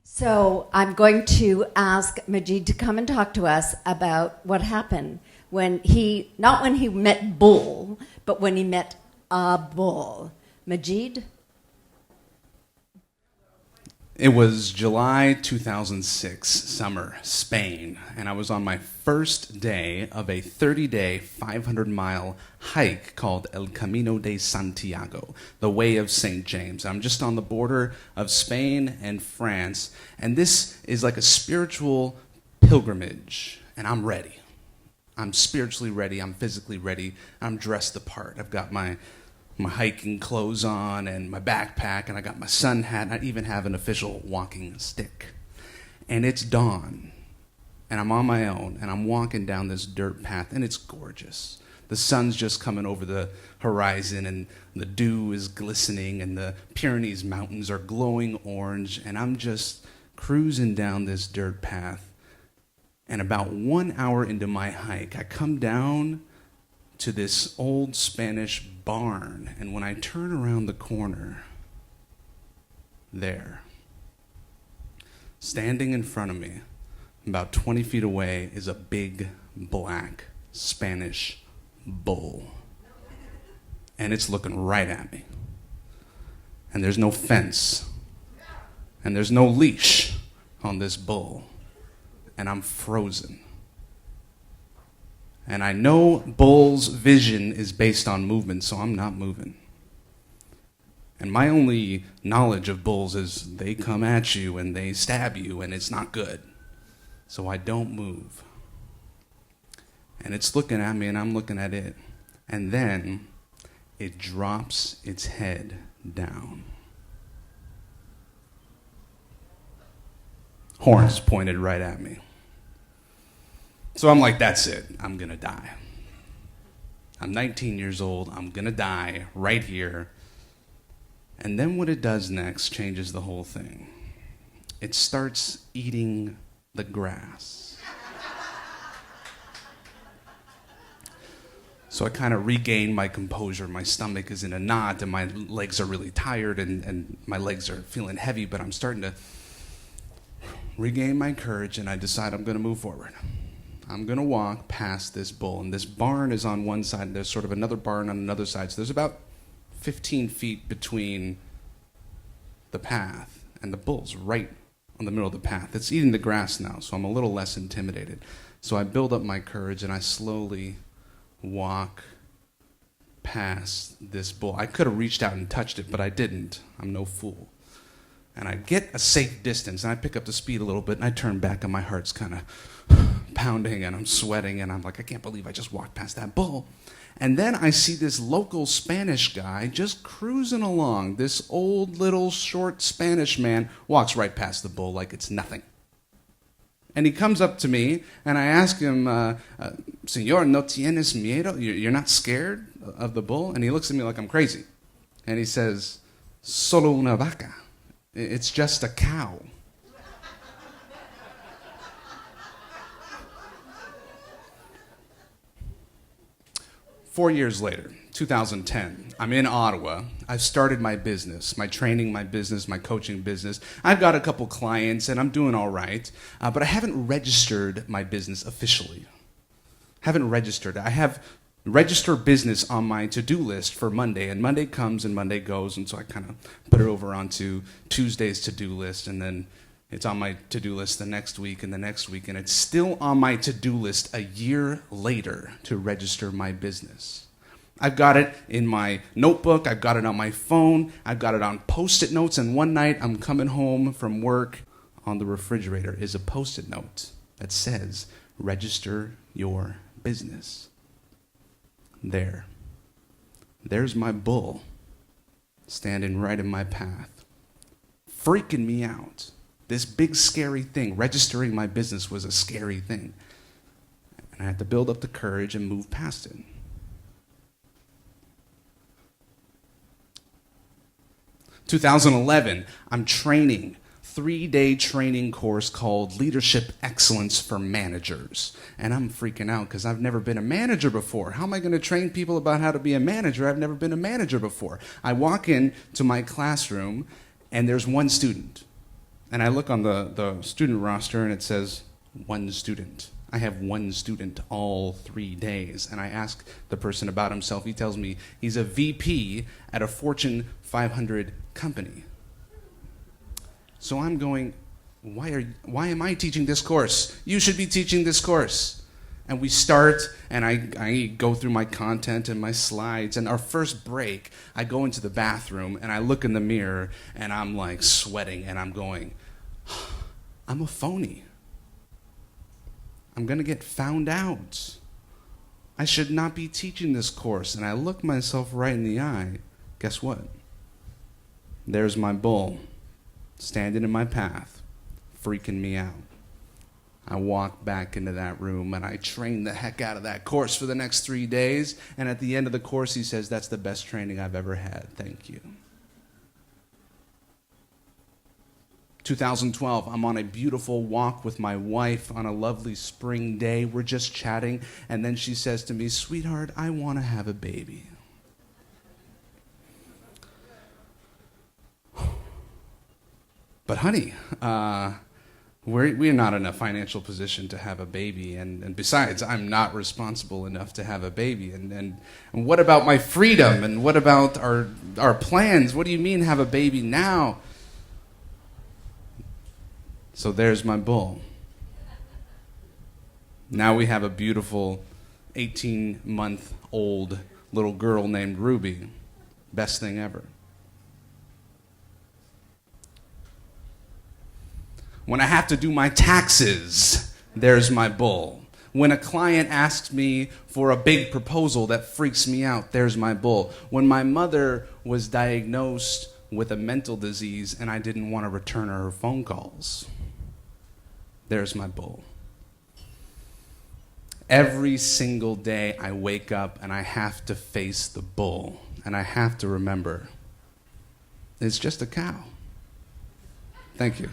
So I'm going to ask Majeed to come and talk to us about what happened not when he met Bull, but when he met a bull. Majeed? It was July 2006, summer, Spain, and I was on my first day of a 30-day, 500-mile hike called El Camino de Santiago, the Way of St. James. I'm just on the border of Spain and France, and this is like a spiritual pilgrimage, and I'm ready. I'm spiritually ready, I'm physically ready, I'm dressed the part. I've got my hiking clothes on and my backpack, and I got my sun hat, and I even have an official walking stick. And it's dawn, and I'm on my own, and I'm walking down this dirt path, and it's gorgeous. The sun's just coming over the horizon, and the dew is glistening, and the Pyrenees mountains are glowing orange, and I'm just cruising down this dirt path. And about 1 hour into my hike, I come down to this old Spanish barn, and when I turn around the corner, there, standing in front of me, about 20 feet away, is a big black Spanish bull. And it's looking right at me. And there's no fence, and there's no leash on this bull, and I'm frozen. And I know Bull's vision is based on movement, so I'm not moving. And my only knowledge of bulls is they come at you and they stab you, and it's not good. So I don't move. And it's looking at me, and I'm looking at it. And then it drops its head down. Horns pointed right at me. So I'm like, that's it. I'm going to die. I'm 19 years old. I'm going to die right here. And then what it does next changes the whole thing. It starts eating the grass. So I kind of regain my composure. My stomach is in a knot, and my legs are really tired, and my legs are feeling heavy, but I'm starting to regain my courage, and I decide I'm going to move forward. I'm going to walk past this bull, and this barn is on one side, and there's sort of another barn on another side, so there's about 15 feet between the path, and the bull's right on the middle of the path. It's eating the grass now, so I'm a little less intimidated. So I build up my courage, and I slowly walk past this bull. I could have reached out and touched it, but I didn't. I'm no fool. And I get a safe distance, and I pick up the speed a little bit, and I turn back, and my heart's kind of pounding, and I'm sweating, and I'm like, I can't believe I just walked past that bull. And then I see this local Spanish guy just cruising along. This old little short Spanish man walks right past the bull like it's nothing. And he comes up to me, and I ask him, Señor, ¿no tienes miedo? You're not scared of the bull? And he looks at me like I'm crazy. And he says, Solo una vaca. It's just a cow. Four years later, 2010, I'm in Ottawa. I've started my business, my training, my business, my coaching business. I've got a couple clients, and I'm doing all right, but I haven't registered my business officially. Haven't registered. I have register business on my to-do list for Monday, and Monday comes and Monday goes, and so I kind of put it over onto Tuesday's to-do list, and then it's on my to-do list the next week and the next week, and it's still on my to-do list a year later to register my business. I've got it in my notebook, I've got it on my phone, I've got it on Post-it notes, and one night I'm coming home from work. On the refrigerator is a Post-it note that says, register your business. There's my bull standing right in my path, freaking me out. This big scary thing, registering my business, was a scary thing. And I had to build up the courage and move past it. 2011, I'm training 3-day training course called Leadership Excellence for Managers. And I'm freaking out because I've never been a manager before. How am I going to train people about how to be a manager? I've never been a manager before. I walk into my classroom, and there's one student. And I look on the student roster and it says, 1 student. I have 1 student all 3 days. And I ask the person about himself. He tells me he's a VP at a Fortune 500 company. So I'm going, why am I teaching this course? You should be teaching this course. And we start, and I go through my content and my slides. And our first break, I go into the bathroom, and I look in the mirror, and I'm like sweating, and I'm going, I'm a phony. I'm going to get found out. I should not be teaching this course. And I look myself right in the eye. Guess what? There's my bull, standing in my path, freaking me out. I walk back into that room and I train the heck out of that course for the next 3 days. And at the end of the course, he says, that's the best training I've ever had. Thank you. 2012, I'm on a beautiful walk with my wife on a lovely spring day. We're just chatting. And then she says to me, sweetheart, I want to have a baby. But honey, we're not in a financial position to have a baby, and besides, I'm not responsible enough to have a baby. And what about my freedom? And what about our plans? What do you mean have a baby now? So there's my bull. Now we have a beautiful 18-month-old little girl named Ruby. Best thing ever. When I have to do my taxes, there's my bull. When a client asks me for a big proposal that freaks me out, there's my bull. When my mother was diagnosed with a mental disease and I didn't want to return her phone calls, there's my bull. Every single day I wake up and I have to face the bull, and I have to remember, it's just a cow. Thank you.